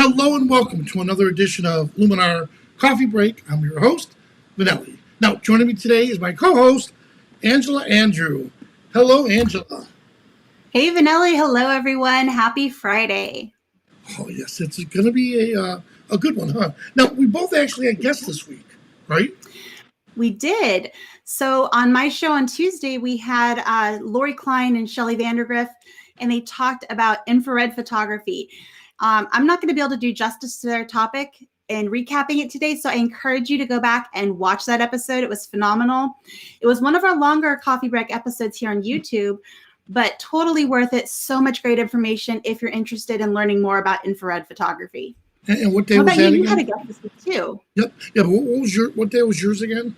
Hello and welcome to another edition of Luminar Coffee Break. I'm your host, Vanelli. Now, joining me today is my co-host, Angela Andrieux. Hello, Angela. Hey, Vanelli. Hello, everyone. Happy Friday. Oh, yes, it's going to be a good one, huh? Now, we both actually had guests this week, right? We did. So on my show on Tuesday, we had Lori Klein and Shelley Vandergriff, and they talked about infrared photography. I'm not going to be able to do justice to their topic and recapping it today, so I encourage you to go back and watch that episode. It was phenomenal. It was one of our longer coffee break episodes here on YouTube, but totally worth it. So much great information if you're interested in learning more about infrared photography. And what day was that again? You had a guest this week too. Yep. Yeah. What day was yours again?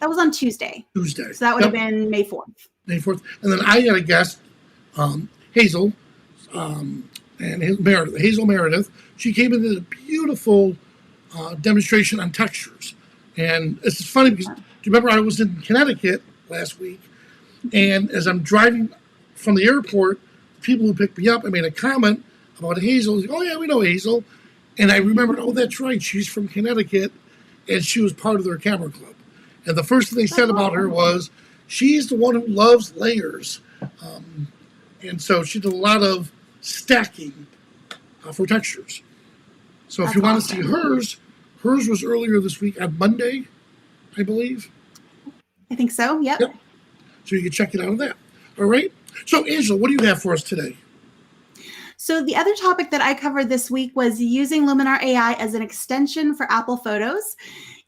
That was on Tuesday. Tuesday. So that would have been May 4th. May 4th. And then I had a guest, Hazel, and Hazel Meredith. She came in with a beautiful demonstration on textures. And it's funny because, do you remember I was in Connecticut last week? And as I'm driving from the airport, people who picked me up, I made a comment about Hazel. Oh, yeah, we know Hazel. And I remembered, oh, that's right. She's from Connecticut, and she was part of their camera club. And the first thing they said about her was, she's the one who loves layers. And so she did a lot of stacking for textures. So if you want to see hers was earlier this week on Monday, I believe. I think so, yep. So you can check it out on that. All right. So Angela, what do you have for us today? So the other topic that I covered this week was using Luminar AI as an extension for Apple Photos.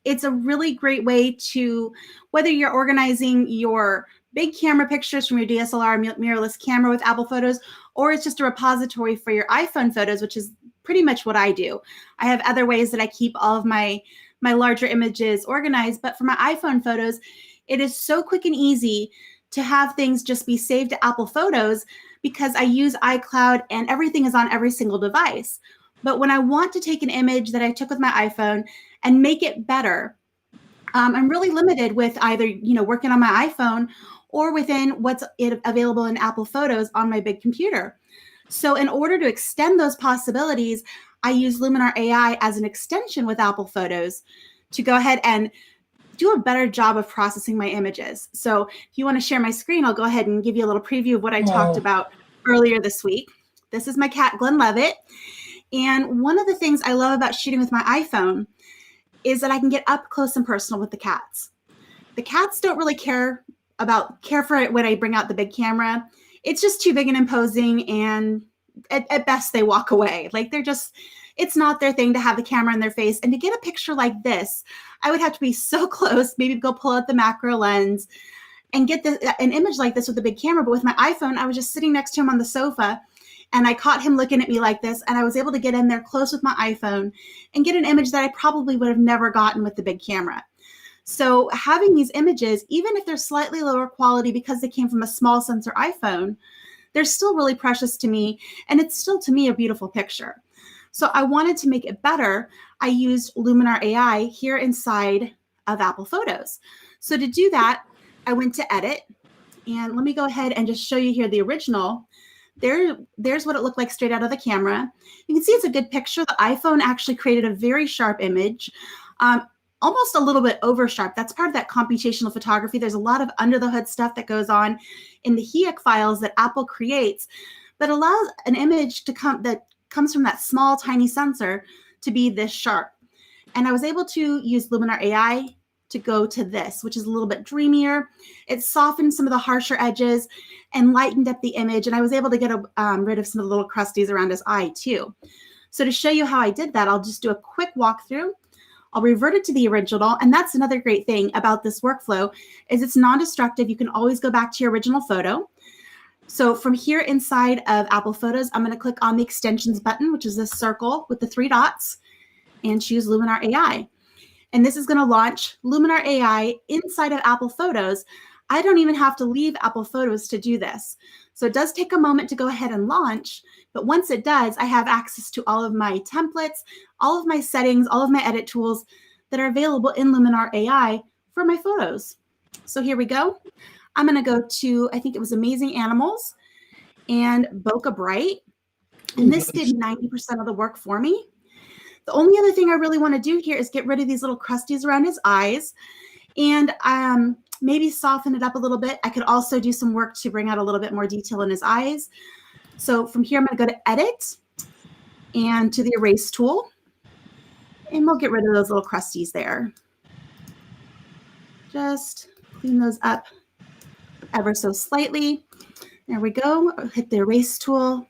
It's a really great way to, whether you're organizing your big camera pictures from your DSLR mirrorless camera with Apple Photos, or it's just a repository for your iPhone photos, which is pretty much what I do. I have other ways that I keep all of my larger images organized, but for my iPhone photos, it is so quick and easy to have things just be saved to Apple Photos because I use iCloud and everything is on every single device. But when I want to take an image that I took with my iPhone and make it better, I'm really limited with either working on my iPhone or within what's available in Apple Photos on my big computer. So in order to extend those possibilities, I use Luminar AI as an extension with Apple Photos to go ahead and do a better job of processing my images. So if you want to share my screen, I'll go ahead and give you a little preview of what I talked about earlier this week. This is my cat, Glenn-Levitt. And one of the things I love about shooting with my iPhone is that I can get up close and personal with the cats. The cats don't really care for it when I bring out the big camera. It's just too big and imposing, and at best they walk away. Like it's not their thing to have the camera in their face. And to get a picture like this, I would have to be so close, maybe go pull out the macro lens and get an image like this with a big camera. But with my iPhone, I was just sitting next to him on the sofa, and I caught him looking at me like this, and I was able to get in there close with my iPhone and get an image that I probably would have never gotten with the big camera. So having these images, even if they're slightly lower quality because they came from a small sensor iPhone, they're still really precious to me, and it's still, to me, a beautiful picture. So I wanted to make it better. I used Luminar AI here inside of Apple Photos. So to do that, I went to Edit, and let me go ahead and just show you here the original. There's what it looked like straight out of the camera. You can see it's a good picture. The iPhone actually created a very sharp image, almost a little bit over sharp. That's part of that computational photography. There's a lot of under the hood stuff that goes on in the HEIC files that Apple creates that allows an image to comes from that small, tiny sensor to be this sharp. And I was able to use Luminar AI to go to this, which is a little bit dreamier. It softened some of the harsher edges and lightened up the image. And I was able to get rid of some of the little crusties around his eye too. So to show you how I did that, I'll just do a quick walkthrough. I'll revert it to the original. And that's another great thing about this workflow is it's non-destructive. You can always go back to your original photo. So from here inside of Apple Photos, I'm going to click on the extensions button, which is this circle with the 3 dots, and choose Luminar AI. And this is going to launch Luminar AI inside of Apple Photos. I don't even have to leave Apple Photos to do this. So it does take a moment to go ahead and launch, but once it does, I have access to all of my templates, all of my settings, all of my edit tools that are available in Luminar AI for my photos. So here we go. I'm going to go to, I think it was Amazing Animals and Bokeh Bright. And this did 90% of the work for me. The only other thing I really want to do here is get rid of these little crusties around his eyes and maybe soften it up a little bit. I could also do some work to bring out a little bit more detail in his eyes. So from here, I'm going to go to Edit and to the Erase tool. And we'll get rid of those little crusties there. Just clean those up ever so slightly. There we go. I'll hit the Erase tool.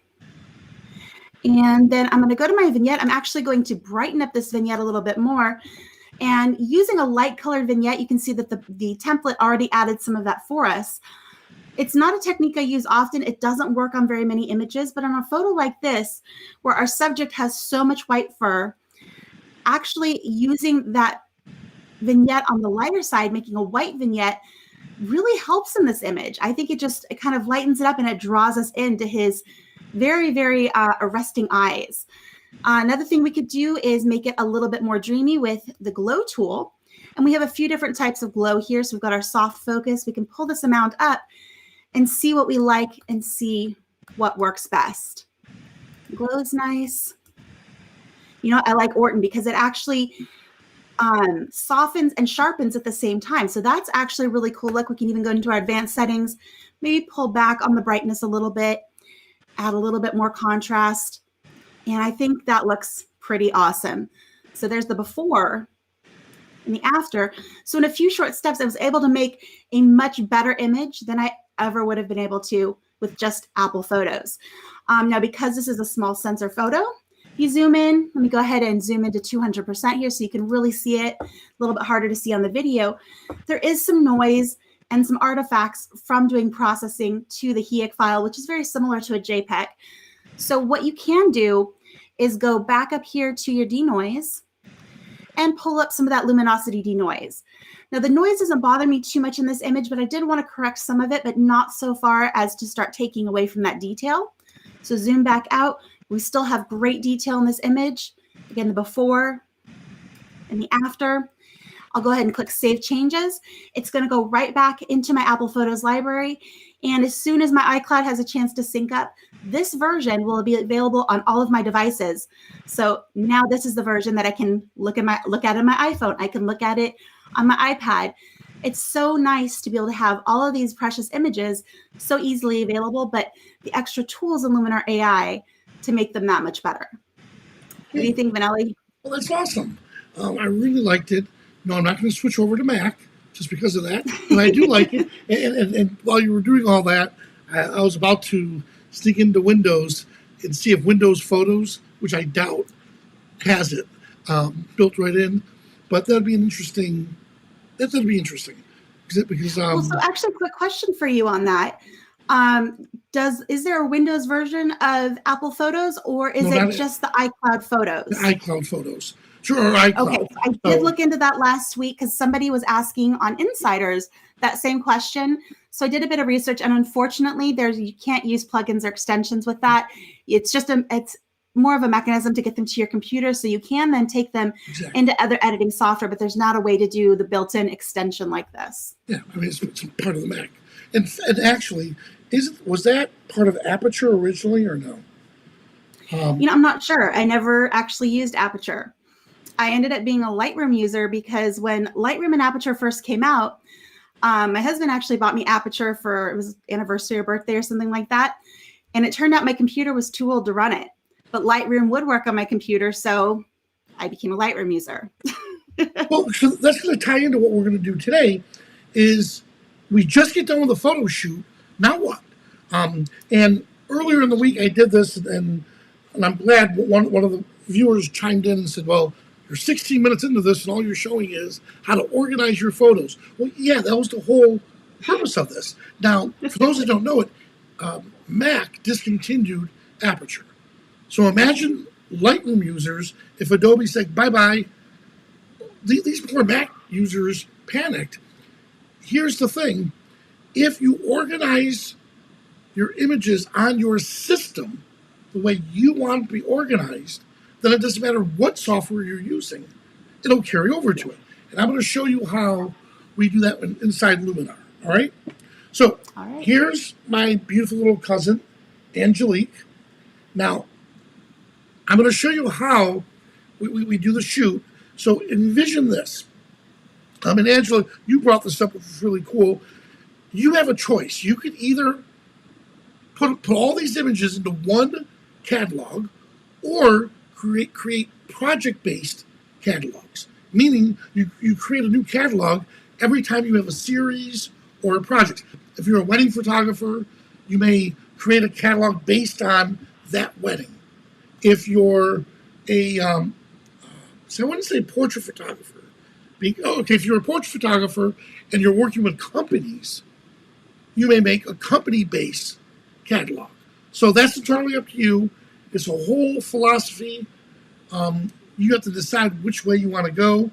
And then I'm going to go to my vignette. I'm actually going to brighten up this vignette a little bit more. And using a light colored vignette, you can see that the template already added some of that for us. It's not a technique I use often. It doesn't work on very many images, but on a photo like this, where our subject has so much white fur, actually using that vignette on the lighter side, making a white vignette, really helps in this image. I think it kind of lightens it up and it draws us into his very, very arresting eyes. Another thing we could do is make it a little bit more dreamy with the glow tool. And we have a few different types of glow here. So we've got our soft focus. We can pull this amount up and see what we like and see what works best. Glow's nice. You know, I like Orton because it actually softens and sharpens at the same time. So that's actually a really cool look. We can even go into our advanced settings, maybe pull back on the brightness a little bit, add a little bit more contrast. And I think that looks pretty awesome. So there's the before and the after. So in a few short steps, I was able to make a much better image than I ever would have been able to with just Apple Photos. Now, because this is a small sensor photo, you zoom in. Let me go ahead and zoom into 200% here so you can really see it. A little bit harder to see on the video. There is some noise and some artifacts from doing processing to the HEIC file, which is very similar to a JPEG. So what you can do is go back up here to your denoise and pull up some of that luminosity denoise. Now the noise doesn't bother me too much in this image, but I did want to correct some of it, but not so far as to start taking away from that detail. So zoom back out. We still have great detail in this image. Again, the before and the after. I'll go ahead and click Save Changes. It's going to go right back into my Apple Photos library. And as soon as my iCloud has a chance to sync up, this version will be available on all of my devices. So now this is the version that I can look at on my iPhone. I can look at it on my iPad. It's so nice to be able to have all of these precious images so easily available, but the extra tools in Luminar AI to make them that much better. What do you think, Vanelli? Well, that's awesome. I really liked it. No, I'm not going to switch over to Mac just because of that, but I do like it. And while you were doing all that, I was about to sneak into Windows and see if Windows Photos, which I doubt has it built right in, but that'd be interesting. Because well, so actually, quick question for you on that. Is there a Windows version of Apple Photos, or is it just the iCloud Photos? The iCloud Photos. Sure, or iCloud. Okay, I did look into that last week because somebody was asking on Insiders that same question. So I did a bit of research, and unfortunately, you can't use plugins or extensions with that. It's just it's more of a mechanism to get them to your computer, so you can then take them into other editing software, but there's not a way to do the built-in extension like this. Yeah, I mean, it's part of the Mac. And actually, was that part of Aperture originally or no? I'm not sure. I never actually used Aperture. I ended up being a Lightroom user because when Lightroom and Aperture first came out, my husband actually bought me Aperture it was anniversary or birthday or something like that. And it turned out my computer was too old to run it, but Lightroom would work on my computer. So I became a Lightroom user. Well, so that's going to tie into what we're going to do today is we just get done with a photo shoot. Now what? And earlier in the week I did this and I'm glad one of the viewers chimed in and said, well, you're 16 minutes into this and all you're showing is how to organize your photos. Well, yeah, that was the whole purpose of this. Now, for those that don't know it, Mac discontinued Aperture. So imagine Lightroom users, if Adobe said, bye-bye, these poor Mac users panicked. Here's the thing. If you organize your images on your system the way you want to be organized, then it doesn't matter what software you're using. It'll carry over to it. And I'm going to show you how we do that inside Luminar. All right? So here's my beautiful little cousin, Angelique. Now, I'm going to show you how we do the shoot. So envision this. And Angela, you brought this up, which was really cool. You have a choice. You could either put all these images into one catalog or create project-based catalogs, meaning you create a new catalog every time you have a series or a project. If you're a wedding photographer, you may create a catalog based on that wedding. If you're so I wouldn't say portrait photographer. If you're a portrait photographer and you're working with companies, you may make a company-based catalog. So that's entirely up to you. It's a whole philosophy. You have to decide which way you want to go.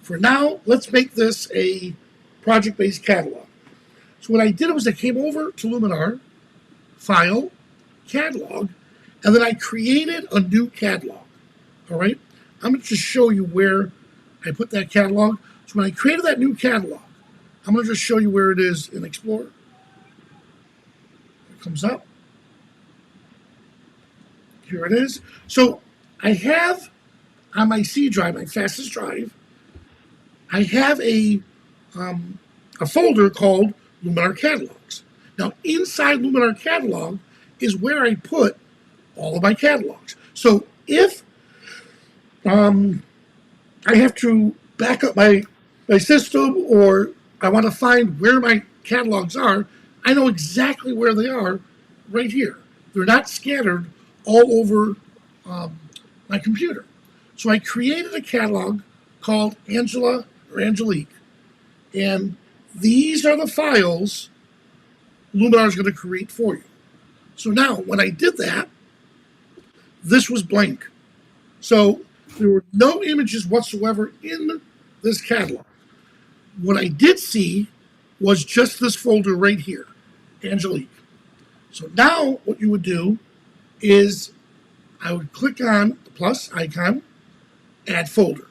For now, let's make this a project-based catalog. So what I did was I came over to Luminar, File, Catalog, and then I created a new catalog. All right? I'm going to just show you where I put that catalog. So when I created that new catalog, I'm going to just show you where it is in Explorer. It comes up. Here it is. So I have on my C drive, my fastest drive, I have a folder called Luminar Catalogs. Now, inside Luminar Catalog is where I put all of my catalogs. So if I have to back up my system or I want to find where my catalogs are, I know exactly where they are right here. They're not scattered all over my computer. So I created a catalog called Angela or Angelique, and these are the files Luminar is going to create for you. So now, when I did that, this was blank. So there were no images whatsoever in this catalog. What I did see was just this folder right here, Angelique. So now what you would do is I would click on the plus icon, add folder.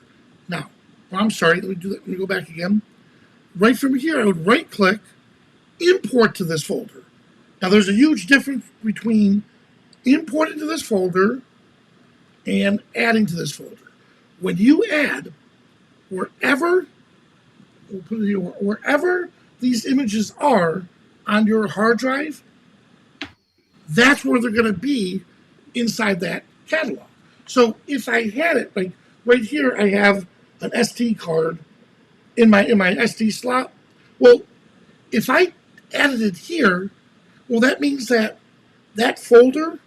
Now, I'm sorry, let me do that. Let me go back again. Right from here, I would right click, import to this folder. Now there's a huge difference between importing to this folder and adding to this folder. When you add, wherever these images are on your hard drive, that's where they're going to be inside that catalog. So if I had it, like right here, I have an SD card in my SD slot. Well, if I added it here, well, that means that that folder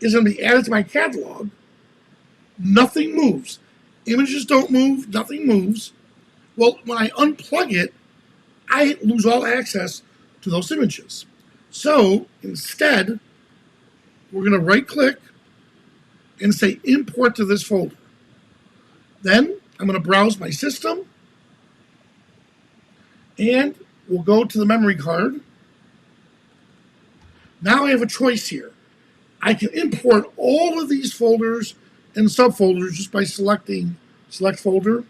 is going to be added to my catalog. Nothing moves. Images don't move. Nothing moves. Well, when I unplug it, I lose all access to those images. So instead, we're going to right click and say import to this folder. Then I'm going to browse my system and we'll go to the memory card. Now I have a choice here. I can import all of these folders and subfolders just by selecting select folder,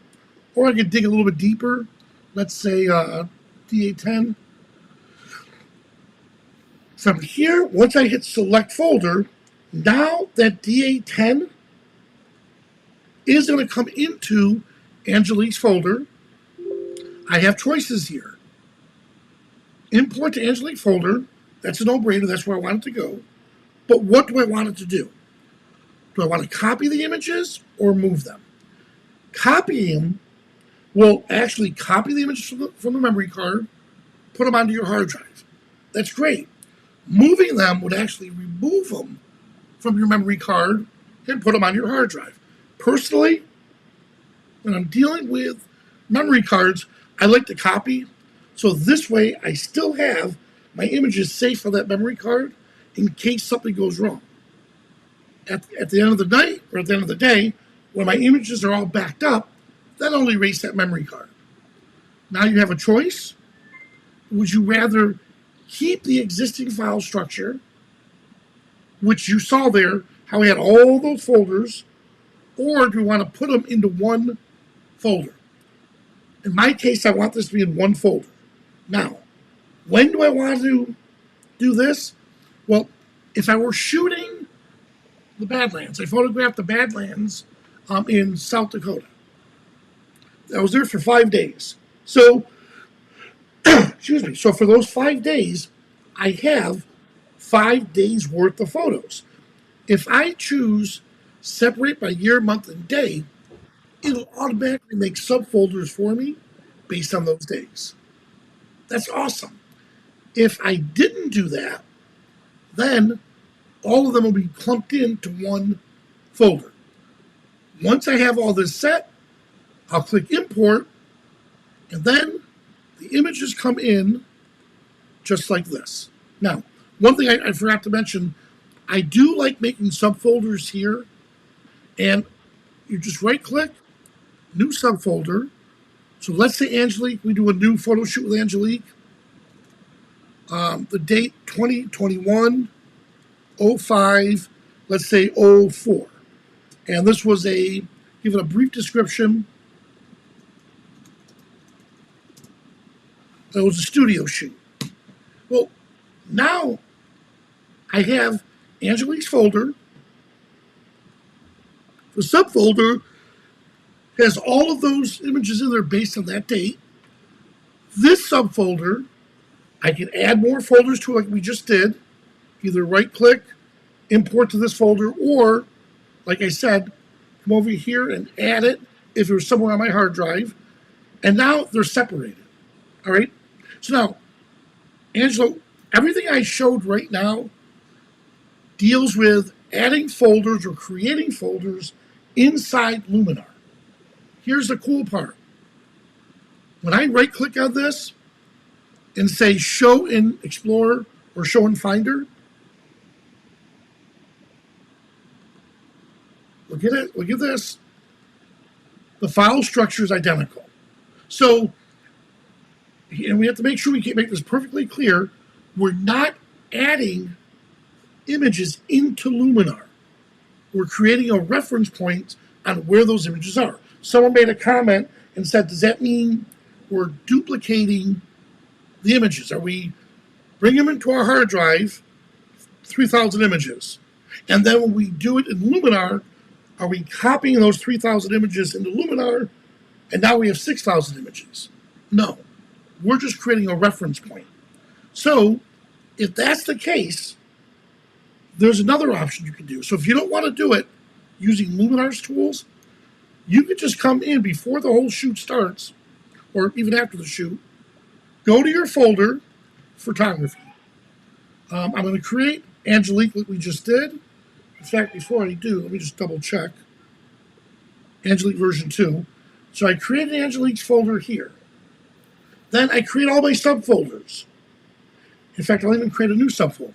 or I could dig a little bit deeper. Let's say DA10. From here, once I hit select folder, now that DA10 is going to come into Angelique's folder. I have choices here. Import to Angelique folder. That's a no-brainer. That's where I want it to go. But what do I want it to do? Do I want to copy the images or move them? Copying them will actually copy the images from the memory card, put them onto your hard drive. That's great. Moving them would actually remove them from your memory card and put them on your hard drive. Personally, when I'm dealing with memory cards, I like to copy. So this way, I still have my images safe on that memory card in case something goes wrong. At the end of the night, or at the end of the day, when my images are all backed up, then I'll erase that memory card. Now you have a choice. Would you rather keep the existing file structure, which you saw there, how we had all those folders, or do you want to put them into one folder? In my case, I want this to be in one folder. Now, when do I want to do this? Well, if I were shooting the Badlands. I photographed the Badlands in South Dakota. I was there for 5 days. So, excuse me. So for those 5 days, I have 5 days worth of photos. If I choose separate by year, month, and day, it'll automatically make subfolders for me based on those days. That's awesome. If I didn't do that, then all of them will be clumped into one folder. Once I have all this set, I'll click import, and then the images come in just like this. Now, one thing I forgot to mention, I do like making subfolders here, and you just right click, new subfolder. So let's say Angelique, we do a new photo shoot with Angelique. The date 2021-05, let's say 04. And this was give it a brief description. It was a studio shoot. Well, now I have Angelique's folder. The subfolder has all of those images in there based on that date. This subfolder, I can add more folders to it like we just did. Either right click, import to this folder, or, like I said, come over here and add it if it was somewhere on my hard drive. And now they're separated. All right? So now, Angela, everything I showed right now deals with adding folders or creating folders inside Luminar. Here's the cool part. When I right click on this and say show in Explorer or show in Finder, look at it, look at this. The file structure is identical. So, and we have to make sure we can make this perfectly clear, we're not adding images into Luminar. We're creating a reference point on where those images are. Someone made a comment and said, does that mean we're duplicating the images? Are we bring them into our hard drive, 3,000 images, and then when we do it in Luminar, are we copying those 3,000 images into Luminar, and now we have 6,000 images? No, we're just creating a reference point. So if that's the case, there's another option you can do. So if you don't want to do it using Luminar's tools, you could just come in before the whole shoot starts, or even after the shoot, go to your folder, photography. I'm going to create Angelique like we just did. In fact, before I do, let me just double check. Angelique version 2. So I created Angelique's folder here. Then I create all my subfolders. In fact, I'll even create a new subfolder.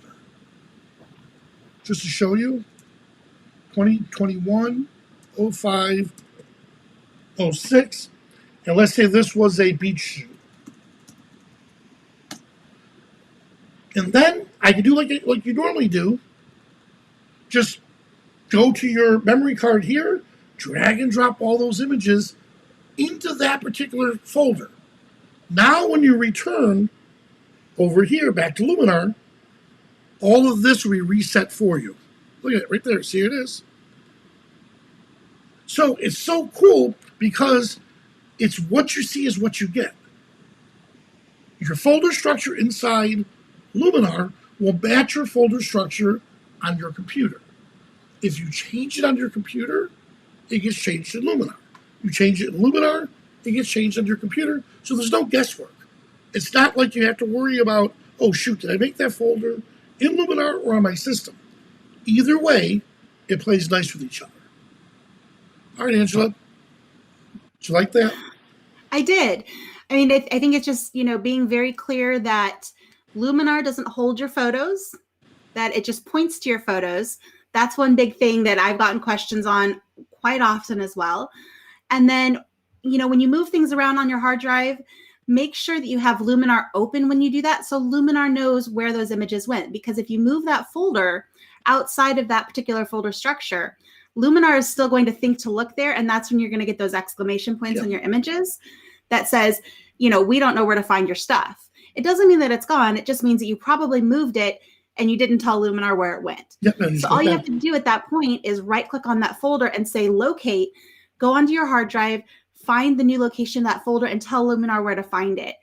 Just to show you, 2021, 05, 06. And let's say this was a beach shoot. And then I can do like you normally do. Just go to your memory card here, drag and drop all those images into that particular folder. Now when you return over here back to Luminar, all of this will be reset for you. Look at it right there. See, it is. So it's so cool because it's what you see is what you get. Your folder structure inside Luminar will match your folder structure on your computer. If you change it on your computer, it gets changed in Luminar. You change it in Luminar, it gets changed on your computer, so there's no guesswork. It's not like you have to worry about, oh shoot, did I make that folder in Luminar or on my system? Either way, it plays nice with each other. All right, Angela, did you like that? I did. I mean, I think it's just, being very clear that Luminar doesn't hold your photos, that it just points to your photos. That's one big thing that I've gotten questions on quite often as well. And then, when you move things around on your hard drive, make sure that you have Luminar open when you do that, so Luminar knows where those images went. Because if you move that folder outside of that particular folder structure, Luminar is still going to think to look there, and that's when you're going to get those exclamation points on your images that says, we don't know where to find your stuff. It doesn't mean that it's gone. It just means that you probably moved it and you didn't tell Luminar where it went. Yep, no, So all you have to do at that point is right click on that folder and say locate, go onto your hard drive, find the new location of that folder, and tell Luminar where to find it.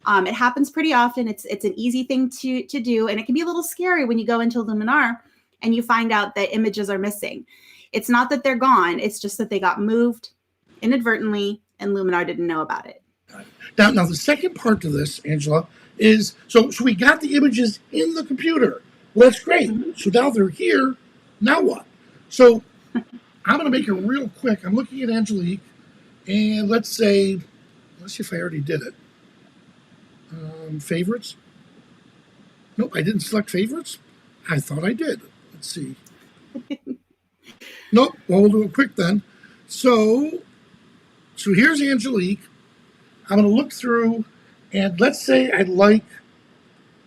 It happens pretty often. It's an easy thing to do, and it can be a little scary when you go into Luminar and you find out that images are missing. It's not that they're gone. It's just that they got moved inadvertently, and Luminar didn't know about it. Now the second part to this, Angela, is so we got the images in the computer. Well, that's great. Mm-hmm. So now they're here. Now what? So I'm going to make it real quick. I'm looking at Angelique, and let's see if I already did it. Favorites? Nope, I didn't select favorites. I thought I did. Let's see. Nope. Well, we'll do it quick then. So here's Angelique. I'm going to look through, and let's say I like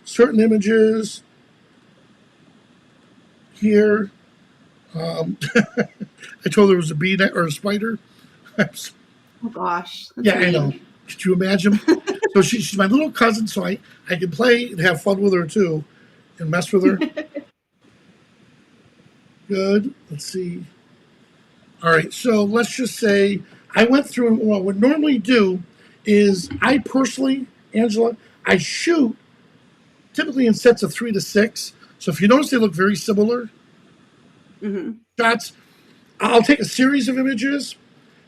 certain images here. I told her it was a bee or a spider. Oh gosh. Yeah, I know. Could you imagine? So she's my little cousin, so I can play and have fun with her too, and mess with her. Good. Let's see. All right. So let's just say I went through. What I would normally do is I personally, Angela, I shoot typically in sets of 3 to 6. So if you notice, they look very similar. Mm-hmm. Shots. I'll take a series of images,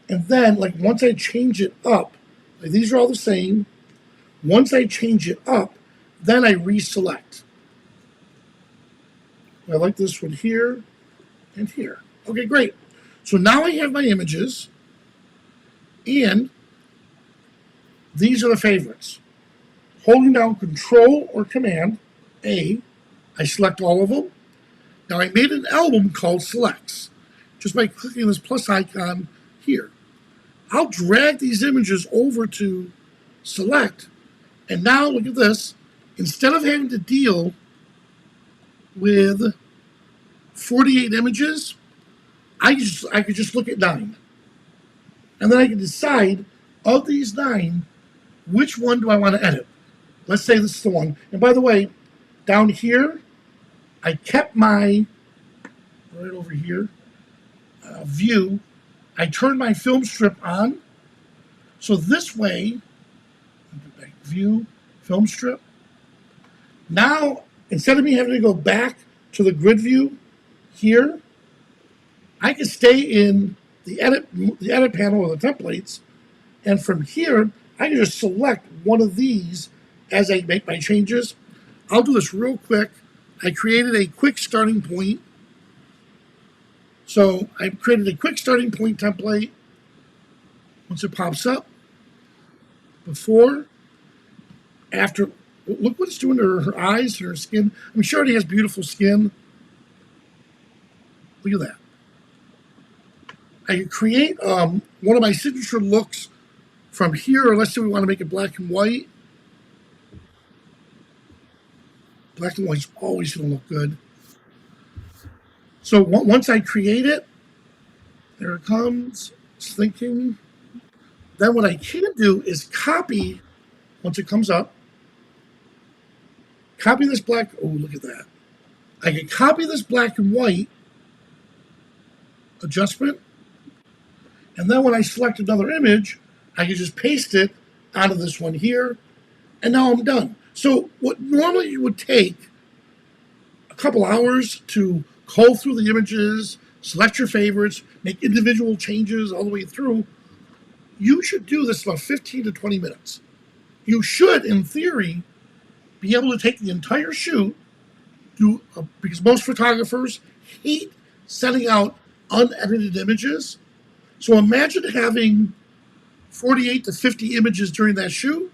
and then like once I change it up, like these are all the same. Once I change it up, then I reselect. I like this one here and here. Okay, great. So now I have my images, and these are the favorites. Holding down Control or Command A, I select all of them. Now I made an album called Selects, just by clicking this plus icon here. I'll drag these images over to Select, and now look at this. Instead of having to deal with 48 images, I could just look at 9. And then I can decide, of these 9, which one do I want to edit? Let's say this is the one. And by the way, down here, I kept my, right over here, view. I turned my film strip on. So this way, view, film strip. Now, instead of me having to go back to the grid view here, I can stay in the edit panel or the templates, and from here, I can just select one of these as I make my changes. I'll do this real quick. I created a quick starting point. So I created a quick starting point template. Once it pops up, before, after, look what it's doing to her eyes and her skin. I'm sure she has beautiful skin. Look at that. I can create one of my signature looks from here, or let's say we want to make it black and white. Black and white's always going to look good. So once I create it, there it comes. It's thinking. Then what I can do is copy, once it comes up, copy this black. Oh, look at that. I can copy this black and white adjustment. And then when I select another image, I can just paste it onto this one here. And now I'm done. So what normally would take a couple hours to cull through the images, select your favorites, make individual changes all the way through, you should do this in about 15 to 20 minutes. You should, in theory, be able to take the entire shoot, because most photographers hate sending out unedited images. So imagine having 48 to 50 images during that shoot.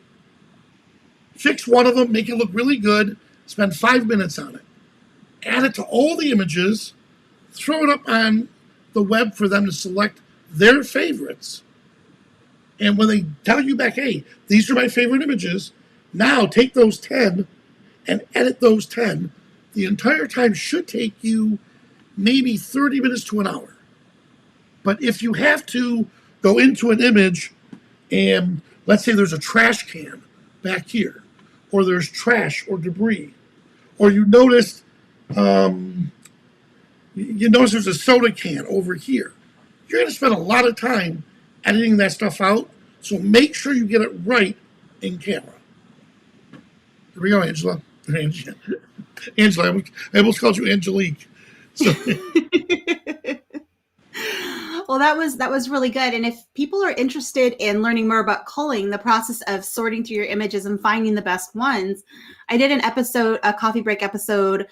Fix one of them, make it look really good, spend 5 minutes on it. Add it to all the images, throw it up on the web for them to select their favorites. And when they tell you back, hey, these are my favorite images, now take those 10 and edit those 10. The entire time should take you maybe 30 minutes to an hour. But if you have to go into an image and let's say there's a trash can back here, or there's trash or debris, or you noticed You notice there's a soda can over here. You're going to spend a lot of time editing that stuff out. So make sure you get it right in camera. Here we go, Angela. Angela, I almost called you Angelique. So Well, that was really good. And if people are interested in learning more about culling, the process of sorting through your images and finding the best ones, I did a coffee break episode.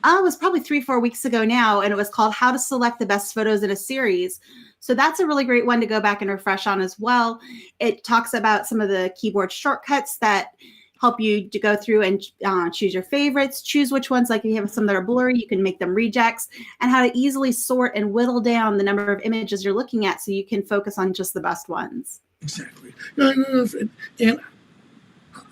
It was probably 3-4 weeks ago now, and it was called "How to Select the Best Photos in a Series." So that's a really great one to go back and refresh on as well. It talks about some of the keyboard shortcuts that help you to go through and choose your favorites, choose which ones, like if you have some that are blurry, you can make them rejects, and how to easily sort and whittle down the number of images you're looking at so you can focus on just the best ones. Exactly. And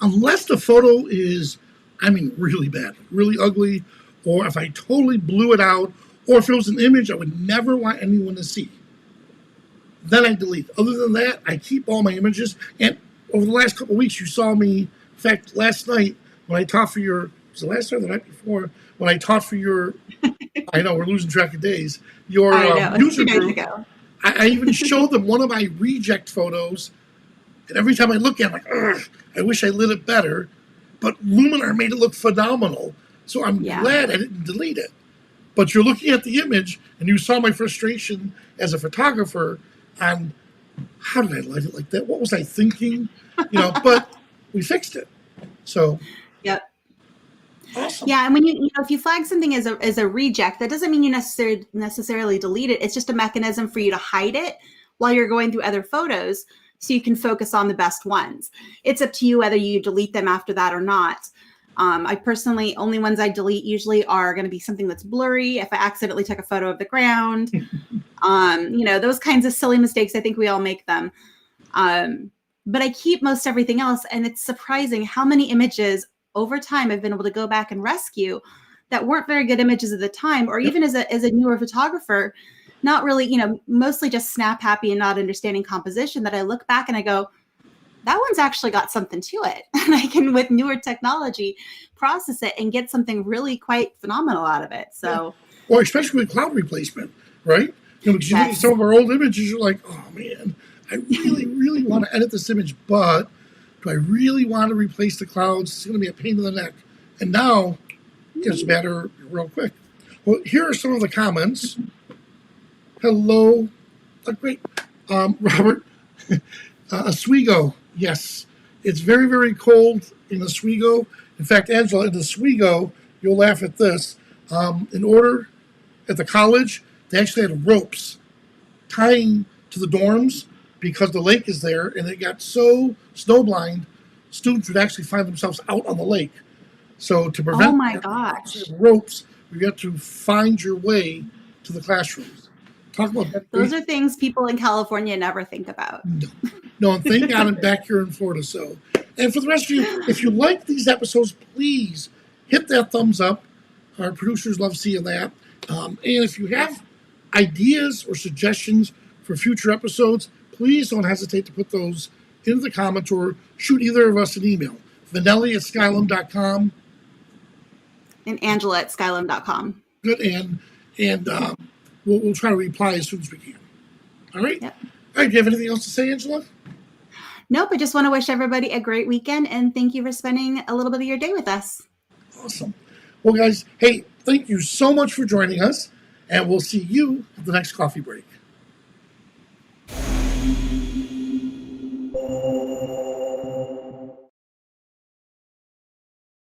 unless the photo is, really bad, really ugly, or if I totally blew it out, or if it was an image I would never want anyone to see, then I delete. Other than that, I keep all my images. And over the last couple of weeks, you saw me. In fact, last night when I taught for was the last night or the night before, when I taught for your, I know we're losing track of days, your user group, I even showed them one of my reject photos. And every time I look at it, I'm like, ugh, I wish I lit it better. But Luminar made it look phenomenal. So I'm glad I didn't delete it. But you're looking at the image, and you saw my frustration as a photographer on how did I light it like that? What was I thinking? But we fixed it. So, yep. Awesome. Yeah, and when if you flag something as a reject, that doesn't mean you necessarily delete it. It's just a mechanism for you to hide it while you're going through other photos, so you can focus on the best ones. It's up to you whether you delete them after that or not. I personally, only ones I delete usually are going to be something that's blurry. If I accidentally took a photo of the ground, those kinds of silly mistakes, I think we all make them. But I keep most everything else. And it's surprising how many images over time I've been able to go back and rescue that weren't very good images at the time, or even as a newer photographer, not really, mostly just snap happy and not understanding composition, that I look back and I go, that one's actually got something to it. And I can, with newer technology, process it and get something really quite phenomenal out of it. So, or especially with cloud replacement, right? Because you look at some of our old images, you're like, oh man, I really, really want to edit this image, but do I really want to replace the clouds? It's going to be a pain in the neck. And now it gets better real quick. Well, here are some of the comments. Hello. Oh, great. Robert. Oswego. Yes. It's very, very cold in Oswego. In fact, Angela, in Oswego, you'll laugh at this. In order, at the college, they actually had ropes tying to the dorms because the lake is there, and it got so snowblind, students would actually find themselves out on the lake. So to prevent ropes, you have to find your way to the classrooms. Talk about that. Those are things people in California never think about. No, and thank God I'm back here in Florida. So, and for the rest of you, if you like these episodes, please hit that thumbs up. Our producers love seeing that. And if you have ideas or suggestions for future episodes, please don't hesitate to put those into the comments or shoot either of us an email. Vanelli at Skylum.com. And Angela at Skylum.com. Good, and we'll try to reply as soon as we can. All right? Yep. All right, do you have anything else to say, Angela? Nope, I just want to wish everybody a great weekend, and thank you for spending a little bit of your day with us. Awesome. Well, guys, hey, thank you so much for joining us, and we'll see you at the next coffee break.